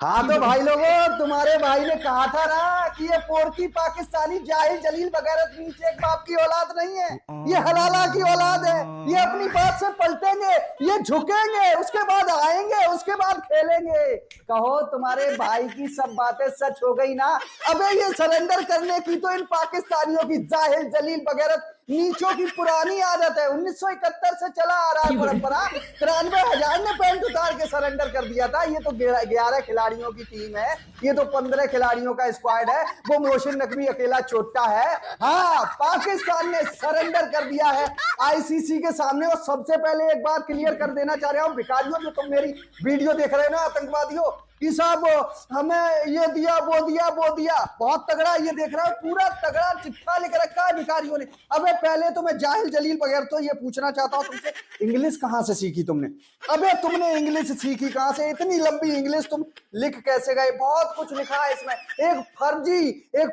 हाँ तो भाई लोगों, तुम्हारे भाई ने कहा था ना कि ये पोरकी पाकिस्तानी जाहिल जलील वगैरह नीचे एक बाप की औलाद नहीं है, ये हलाला की औलाद है। ये अपनी बात से पलटेंगे, ये झुकेंगे, उसके बाद आएंगे, उसके बाद खेलेंगे। कहो तुम्हारे भाई की सब बातें सच हो गई ना। अबे ये सरेंडर करने की तो इन पाकिस्तानियों की जाहिल जलील वगैरह नीचों की पुरानी आदत है। 1971 से चला आ रहा है परंपरा। 93,000 ने पैंट उतार के सरेंडर कर दिया था। ये तो 11 खिलाड़ियों की टीम है, ये तो 15 खिलाड़ियों का स्क्वाड है। वो मोहसिन नकवी अकेला चोट्टा है। हाँ, पाकिस्तान ने सरेंडर कर दिया है आईसीसी के सामने। और सबसे पहले एक बात क्लियर कर देना चाह रहा हूं भिखारियों, जो तुम मेरी वीडियो देख रहे हो ना आतंकवादियों, कि साहब हमें ये दिया वो दिया वो दिया, बहुत तगड़ा ये देख रहा है, पूरा तगड़ा चिट्ठा लिख रखा है भिखारियों ने। अबे पहले तो मैं जाहिल जलील बगैर तो ये पूछना चाहता हूं तुमसे, इंग्लिश कहां से सीखी तुमने? अबे तुमने इंग्लिश सीखी कहां से? इतनी लंबी इंग्लिश तुम लिख कैसे गए? बहुत कुछ लिखा है इसमें। एक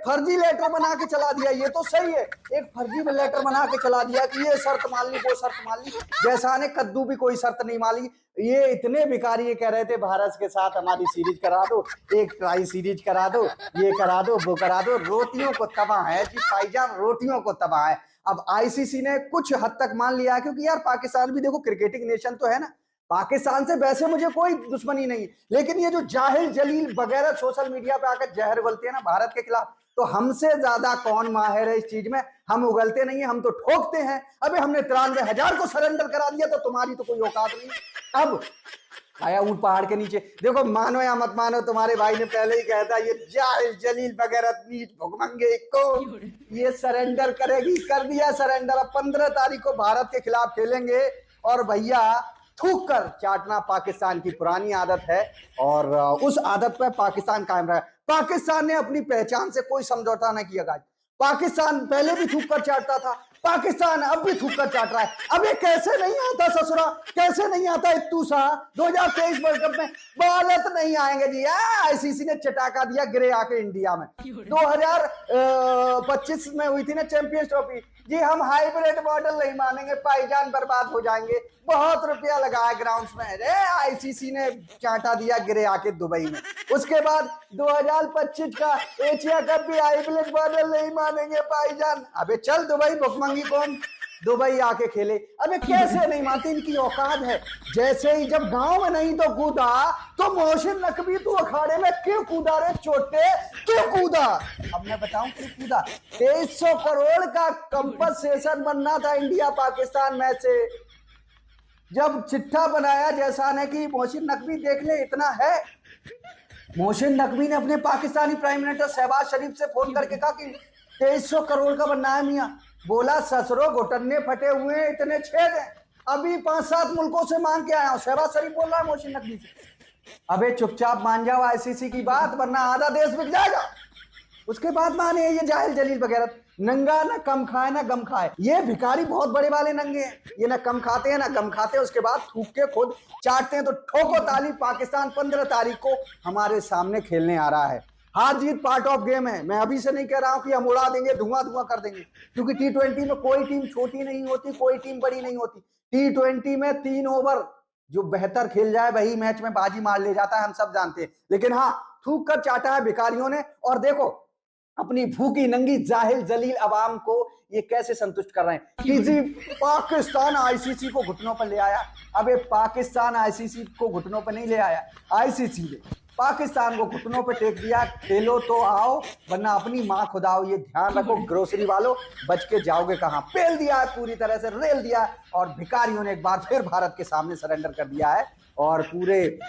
फर्जी लेटर बना के चला दिया, ये तो सही है। एक फर्जी लेटर बना के चला दिया कि ये शर्त मान ली वो शर्त मान ली, जैसा ने कद्दू भी कोई शर्त नहीं मानी। ये इतने भिखारी ये कह रहे थे भारत के साथ हमारी सीरीज करा दो, एक ट्राई सीरीज करा दो, ये करा दो वो करा दो। रोटियों को तबाह है जी भाईजान, रोटियों को तबाह है। अब आईसीसी ने कुछ हद तक मान लिया है, क्योंकि यार पाकिस्तान भी देखो क्रिकेटिंग नेशन तो है ना। पाकिस्तान से वैसे मुझे कोई दुश्मनी नहीं है, लेकिन ये जो जाहिल जलील वगैरह सोशल मीडिया पे आकर जहर उगलते हैं ना भारत के खिलाफ, तो हमसे ज्यादा कौन माहिर है इस चीज में? हम उगलते नहीं है, हम तो ठोकते हैं। अबे हमने 93,000 को सरेंडर करा दिया, तो तुम्हारी तो कोई औकात नहीं। अब आया ऊंट पहाड़ के नीचे। देखो मानो या मत मानो, तुम्हारे भाई ने पहले ही कहा था ये जाहिल जलील वगैरह नीच भुखमंगे को ये सरेंडर करेगी। कर दिया सरेंडर। अब 15 तारीख को भारत के खिलाफ खेलेंगे। और भैया थूक कर चाटना पाकिस्तान की पुरानी आदत है, और उस आदत पर पाकिस्तान कायम रहा। पाकिस्तान ने अपनी पहचान से कोई समझौता नहीं किया गाइस। पाकिस्तान पहले भी थूक कर चाटता था, पाकिस्तान अब भी थूक कर चाट रहा है। अब ये कैसे नहीं आता ससुरा, कैसे नहीं आता इत्तू सा? 2023 वर्ल्ड कप में भारत नहीं आएंगे जी। आईसीसी ने चटाका दिया गिरे आके इंडिया में। 2025 में हुई थी ना चैंपियंस ट्रॉफी जी, हम हाइब्रिड मॉडल नहीं मानेंगे, पाईजान बर्बाद हो जाएंगे। बहुत रुपया लगाया ग्राउंड्स में, अरे आईसीसी ने चाटा दिया गिरे आके दुबई में। उसके बाद 2025 का एशिया कप भी हाइब्रिड मॉडल नहीं मानेंगे पाईजान। अबे चल दुबई, भुखमंगी कौन दुबई आके खेले? अबे कैसे नहीं मानते, इनकी औकात है। जैसे ही जब गांव में नहीं तो कूदा, तो मोहसिन नकवी तू अखाड़े में क्यों कूदा रे चोटे, क्यों कूदा? अब मैं बताऊं क्यों कूदा। 2300 करोड़ का कंपनसेशन बनना था इंडिया पाकिस्तान मैच से। जब चिट्ठा बनाया जैसा ने कि मोहसिन नकवी देख ले इतना है, मोहसिन नकवी ने अपने पाकिस्तानी प्राइम मिनिस्टर शहबाज शरीफ से फोन करके कहा कि 2300 करोड़ का बनना है मियाँ। बोला ससुरो घुटने फटे हुए हैं, इतने छेद हैं, अभी 5-7 मुल्कों से मांग के आया हूं। शहबाज शरीफ बोल रहा है मोहसिन नकवी से, अबे चुपचाप मान जाओ आईसीसी की बात, वरना आधा देश बिक जाएगा। उसके बाद माने ये जाहिल जलील वगैरह। नंगा ना कम खाए ना गम खाए, ये भिखारी बहुत बड़े वाले नंगे हैं। ये ना कम खाते हैं ना गम खाते हैं, उसके बाद थूक के खुद चाटते हैं। तो ठोको ताली, पाकिस्तान 15 तारीख को हमारे सामने खेलने आ रहा है। हार जीत पार्ट ऑफ गेम है। मैं अभी से नहीं कह रहा हूं कि हम उड़ा देंगे, धुआं धुआं कर देंगे, क्योंकि T20 में कोई टीम छोटी नहीं होती, कोई टीम बड़ी नहीं होती। T20 में 3 ओवर जो बेहतर खेल जाए वही मैच में बाजी मार ले जाता है, हम सब जानते हैं। लेकिन हाँ, थूक कर चाटा है भिखारियों ने। और देखो अपनी भूखी नंगी जाहिल जलील अवाम को ये कैसे संतुष्ट कर रहे हैं कि जी पाकिस्तान आईसीसी को घुटनों पर ले आया। अबे पाकिस्तान आईसीसी को घुटनों पर नहीं ले आया, आईसीसी ने पाकिस्तान को घुटनों पे टेक दिया। खेलो तो आओ, वरना अपनी माँ खुदाओ, ये ध्यान रखो ग्रोसरी वालों, बच के जाओगे कहां। पेल दिया है, पूरी तरह से रेल दिया है। और भिखारियों ने एक बार फिर भारत के सामने सरेंडर कर दिया है। और पूरे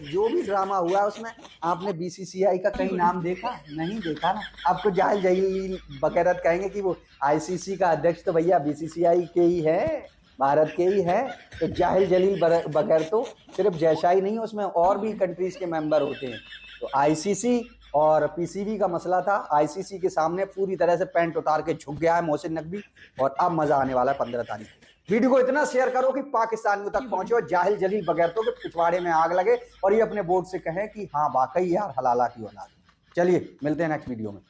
जो भी ड्रामा हुआ है उसमें आपने बीसीसीआई का कहीं नाम देखा? नहीं देखा ना। आपको जाहिल जलील वगैरह कहेंगे कि वो आईसीसी का अध्यक्ष तो भैया बीसीसीआई के ही है, भारत के ही है। तो जाहिल जलील बगैर तो सिर्फ जयशाही नहीं, उसमें और भी कंट्रीज के मेंबर होते हैं। तो आईसीसी और पीसीबी का मसला था। आईसीसी के सामने पूरी तरह से पैंट उतार के झुक गया है मोहसिन नकवी। और अब मजा आने वाला है 15 तारीख को। वीडियो को इतना शेयर करो कि पाकिस्तानियों तक पहुंचे और जाहिल जलील बगैर तो पिछवाड़े में आग लगे, और ये अपने बोर्ड से कहें कि हाँ वाकई यार हलाला की औलाद। चलिए मिलते हैं नेक्स्ट वीडियो में।